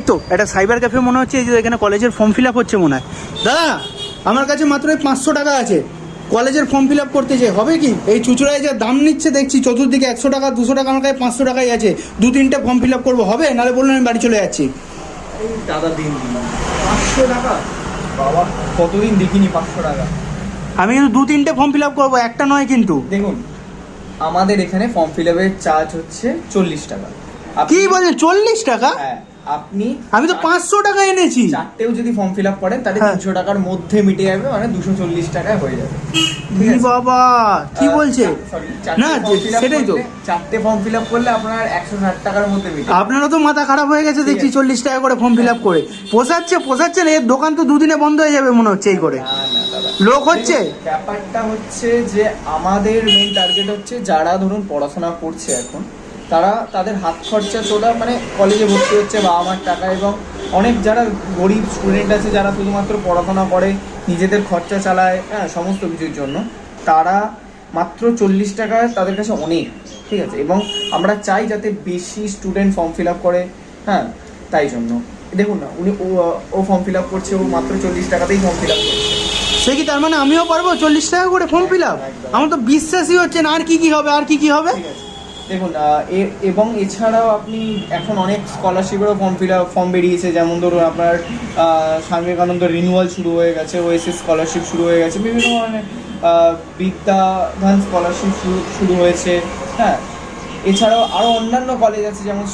তো একটা cyber cafe মনে হচ্ছে, এই যে এখানে কলেজের ফর্ম ফিল আপ হচ্ছে মনে হয়। দাদা আমার কাছে মাত্র 500 টাকা আছে, কলেজের ফর্ম ফিল আপ করতে চাই, হবে কি? এই চুচুড়ায় যা দাম নিচ্ছে দেখছি, চতুর্দিকে 100 টাকা 200 টাকা, আমার কাছে 500 টাকাই আছে, 2-3টে ফর্ম ফিল আপ করবো, হবে? নাহলে বললেন আমি বাড়ি চলে যাচ্ছি। এই দাদা দিন 500 টাকা, বাবা কতদিন দেখিনি 500 টাকা। আমি কিন্তু 2-3টে ফর্ম ফিল আপ করবো, একটা নয় কিন্তু। দেখুন আমাদের এখানে ফর্ম ফিল আপের চার্জ হচ্ছে 40 টাকা। কি বলেন 40 টাকা? হ্যাঁ, আপনি আমি তো 500 টাকা এনেছি। চারটেও যদি ফর্ম ফিল আপ করেন তাহলে 300 টাকার মধ্যে মিটে যাবে, মানে 240 টাকায় হয়ে যাবে। বাবা কি বলছে? না সেটাই তো, চারটে ফর্ম ফিল আপ করলে আপনার 160 টাকার মধ্যে মিটে। আপনারও তো মাথা খারাপ হয়ে গেছে দেখছি, 40 টাকা করে ফর্ম ফিল আপ করে। পোষাচ্ছে না? এর দোকান তো 2 দিনে বন্ধ হয়ে যাবে মনে হচ্ছে এই করে। না না দাদা, লোক হচ্ছে। ব্যাপারটা হচ্ছে যে আমাদের মেইন টার্গেট হচ্ছে যারা ধরুন পড়াশোনা করছে এখন, তারা তাদের হাত খরচা তোলা, মানে কলেজে ভর্তি হচ্ছে বাবা মার টাকা, এবং অনেক যারা গরিব স্টুডেন্ট আছে যারা শুধুমাত্র পড়াশোনা করে, নিজেদের খরচা চালায়, হ্যাঁ সমস্ত কিছুর জন্য, তারা মাত্র 40 টাকা তাদের কাছে অনেক, ঠিক আছে। এবং আমরা চাই যাতে বেশি স্টুডেন্ট ফর্ম ফিল আপ করে, হ্যাঁ তাই জন্য দেখুন না উনি ও ফর্ম ফিল আপ করছে, ও মাত্র 40 টাকাতেই ফর্ম ফিল আপ করছে। সে কি তার মানে আমিও পারবো 40 টাকা করে ফর্ম ফিল আপ? আমার তো বিশ্বাসই হচ্ছে না। আর কি কি হবে, আর কি কি হবে? ঠিক আছে, দেখুন এবং এছাড়াও আপনি এখন অনেক স্কলারশিপেরও ফর্ম বেরিয়েছে, যেমন ধরুন আপনার স্বামী বিবেকানন্দ রিনিউয়াল শুরু হয়ে গেছে, ওএসএস স্কলারশিপ শুরু হয়ে গেছে, বিভিন্ন ধরনের বিদ্যাধান স্কলারশিপ শুরু হয়েছে, হ্যাঁ। এছাড়াও আরও অন্যান্য কলেজ আছে, যেমন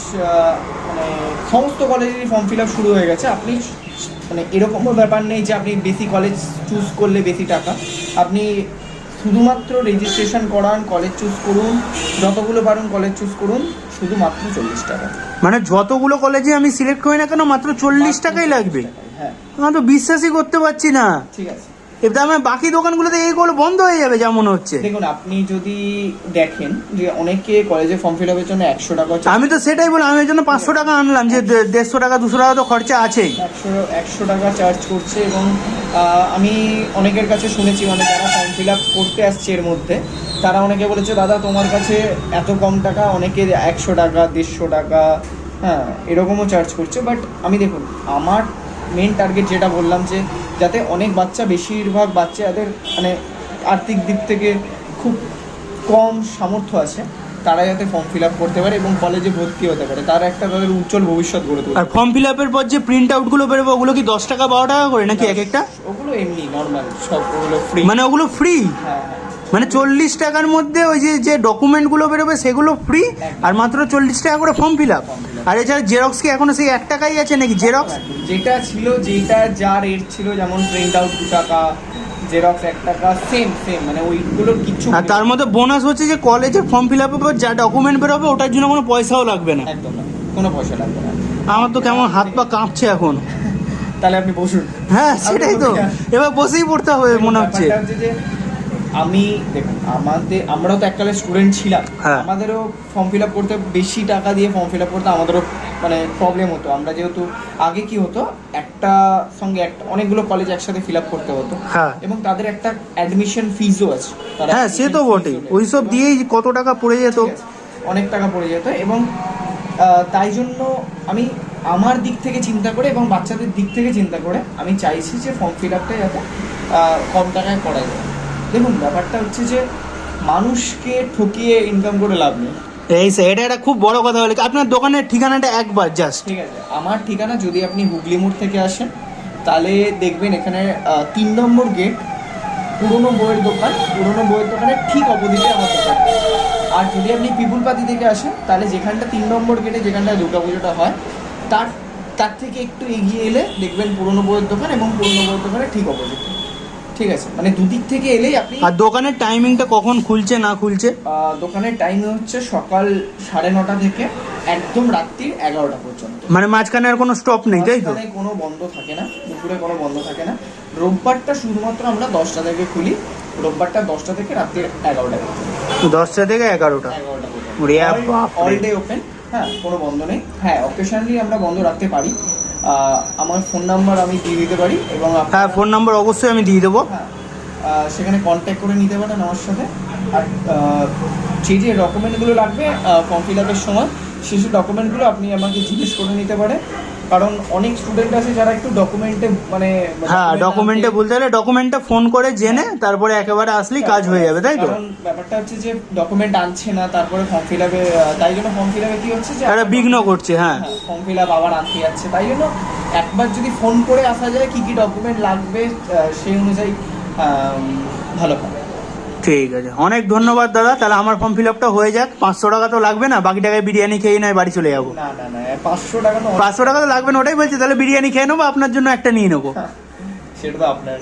মানে সমস্ত কলেজেরই ফর্ম ফিল আপ শুরু হয়ে গেছে। আপনি মানে এরকমও ব্যাপার নেই যে আপনি বেশি কলেজ চুজ করলে বেশি টাকা, আপনি শুধুমাত্র রেজিস্ট্রেশন করান, কলেজ চুজ করুন, যতগুলো পারুন কলেজ চুজ করুন, শুধুমাত্র 40 টাকা। মানে যতগুলো কলেজে আমি সিলেক্ট করি না কেন মাত্র 40 টাকাই লাগবে? হ্যাঁ, আমি তো বিশ্বাসই করতে পারছি না। ঠিক আছে। এবার আমার বাকি দোকানগুলোতে এইগুলো বন্ধ হয়ে যাবে যা মনে হচ্ছে। দেখুন আপনি যদি দেখেন যে অনেকে কলেজে ফর্ম ফিল আপের জন্য 100 টাকা, আমি তো সেটাই বলি, আমি এর জন্য 500 টাকা আনলাম, যে 150 টাকা 200 টাকা তো খরচা আছেই। 100 টাকা চার্জ করছে। এবং আমি অনেকের কাছে শুনেছি, মানে যারা ফর্ম ফিল আপ করতে আসছে এর মধ্যে, তারা অনেকে বলেছে দাদা তোমার কাছে এত কম টাকা, অনেকে 100 টাকা 150 টাকা, হ্যাঁ এরকমও চার্জ করছে। বাট আমি দেখুন আমার মেন টার্গেট যেটা বললাম, যে যাতে অনেক বাচ্চা, বেশিরভাগ বাচ্চা যাদের মানে আর্থিক দিক থেকে খুব কম সামর্থ্য আছে, তারা যাতে ফর্ম ফিল আপ করতে পারে এবং কলেজে ভর্তি হতে পারে, তার একটা তাদের উজ্জ্বল ভবিষ্যৎ গড়ে তুলতে। আর ফর্ম ফিল আপের পর যে প্রিন্ট আউটগুলো বেরোবে ওগুলো কি 10 টাকা 12 টাকা করে নাকি এক একটা? ওগুলো এমনি নর্মাল, সব ওগুলো ফ্রি। মানে ওগুলো ফ্রি? হ্যাঁ, মানে 40 টাকার মধ্যে ওই যে ডকুমেন্টগুলো বেরোবে সেগুলো ফ্রি, আর মাত্র 40 টাকা করে ফর্ম ফিল আপ। আর এছাড়া জেরক্স কি এখনো সেই 1 টাকাই আছে নাকি জেরক্স? যেটা ছিল, যেটা যা রেট ছিল, যেমন প্রিন্ট আউট 2 টাকা, জেরক্স 1 টাকা, সেম মানে ওইগুলোর কিছু। আর তার মধ্যে বোনাস হচ্ছে যে কলেজের ফর্ম ফিল আপের পর যা ডকুমেন্ট বেরোবে ওটার জন্য কোনো পয়সাও লাগবে না। একদম না, কোনো পয়সা লাগবে না। আমার তো কেমন হাত পা কাঁপছে এখন। তাহলে আপনি বসুন। হ্যাঁ সেটাই তো, এবার বসেই পড়তে হবে মনে হচ্ছে। যে আমি দেখুন আমরাও তো এককালে স্টুডেন্ট ছিলাম, আমাদেরও ফর্ম ফিল আপ করতে বেশি টাকা দিয়ে ফর্ম ফিল আপ করতে আমাদেরও মানে প্রবলেম হতো। আমরা যেহেতু আগে কি হতো, একটা সঙ্গে অনেকগুলো কলেজ একসাথে ফিল আপ করতে হতো, এবং তাদের একটা অ্যাডমিশন ফিজও আছে। হ্যাঁ সে তো বটেই, ওইসব দিয়েই কত টাকা পড়ে যেত, অনেক টাকা পড়ে যেত। এবং তাই জন্য আমি আমার দিক থেকে চিন্তা করে এবং বাচ্চাদের দিক থেকে চিন্তা করে আমি চাইছি যে ফর্ম ফিল আপটা যাতে কম টাকায় করা যায়। দেখুন ব্যাপারটা হচ্ছে যে মানুষকে ঠকিয়ে ইনকাম করে লাভ নেই। এটা একটা খুব বড় কথা বলে। আপনার দোকানের ঠিকানাটা একবার জাস্ট। ঠিক আছে, আমার ঠিকানা, যদি আপনি হুগলি মোড় থেকে আসেন তাহলে দেখবেন এখানে 3 নম্বর গেট, পুরনো বইয়ের দোকান, পুরনো বইয়ের দোকানের ঠিক অপোজিটে আমার দোকান। আর যদি আপনি পিপুলপাতি থেকে আসেন তাহলে যেখানটা 3 নম্বর গেটে, যেখানটায় দুর্গাপুজোটা হয়, তার থেকে একটু এগিয়ে এলে দেখবেন পুরনো বইয়ের দোকান, এবং পুরনো বইয়ের দোকানের ঠিক অপোজিটে। ঠিক আছে, মানে দুদিক থেকে এলেই আপনি। আর দোকানের টাইমিংটা কখন খুলছে না খুলছে? দোকানের টাইম হচ্ছে সকাল 9:30 থেকে একদম রাত্রি 11টা পর্যন্ত। মানে মাঝখানে আর কোনো স্টপ নেই, তাই তো? কোনো বন্ধ থাকে না, দুপুরে কোনো বন্ধ থাকে না। রোববারটা শুধুমাত্র আমরা 10টা থেকে খুলি, রোববারটা 10টা থেকে রাত্রি 11টা পর্যন্ত। 10টা থেকে 11টা অল ডে ওপেন, হ্যাঁ কোনো বন্ধ নেই। হ্যাঁ অকেশনালি আমরা বন্ধ রাখতে পারি। আমার ফোন নাম্বার আমি দিয়ে দিতে পারি, এবং হ্যাঁ ফোন নাম্বার অবশ্যই আমি দিয়ে দেবো। হ্যাঁ সেখানে কন্ট্যাক্ট করে নিতে পারেন আমার সাথে। আর যে ডকুমেন্টগুলো লাগবে ফর্ম ফিল আপের সময়, সেই ডকুমেন্টগুলো আপনি আমাকে জিজ্ঞেস করে নিতে পারেন। কারণ অনেক স্টুডেন্ট আছে যারা একটু ডকুমেন্টে মানে হ্যাঁ document ডকুমেন্টে আনতে- বলতে গেলে ডকুমেন্টে ফোন করে জেনে তারপরে একেবারে আসলেই কাজ হয়ে যাবে, তাই তো? কারণ ব্যাপারটা হচ্ছে যে ডকুমেন্ট আনছে না, তারপরে ফর্ম ফিল আপে, তাই জন্য ফর্ম ফিল আপে কি হচ্ছে যে একটা বিঘ্ন করছে, হ্যাঁ। ফর্ম ফিল আপ আবার আনতে যাচ্ছে। তাই জন্য একবার যদি ফোন করে আসা যায় কি কি ডকুমেন্ট লাগবে সেই অনুযায়ী ভালো হয়। ঠিক আছে, অনেক ধন্যবাদ দাদা। তাহলে আমার ফর্ম ফিল আপটা হয়ে যাক, 500 টাকা তো লাগবে না, বাকি টাকায় বিরিয়ানি খেয়ে নয় বাড়ি চলে যাবো। না না না 500 টাকা তো 500 টাকা তো লাগবে না, ওটাই বলছি। তাহলে বিরিয়ানি খেয়ে নেবো, আপনার জন্য একটা নিয়ে নেবো। সেটা তো আপনার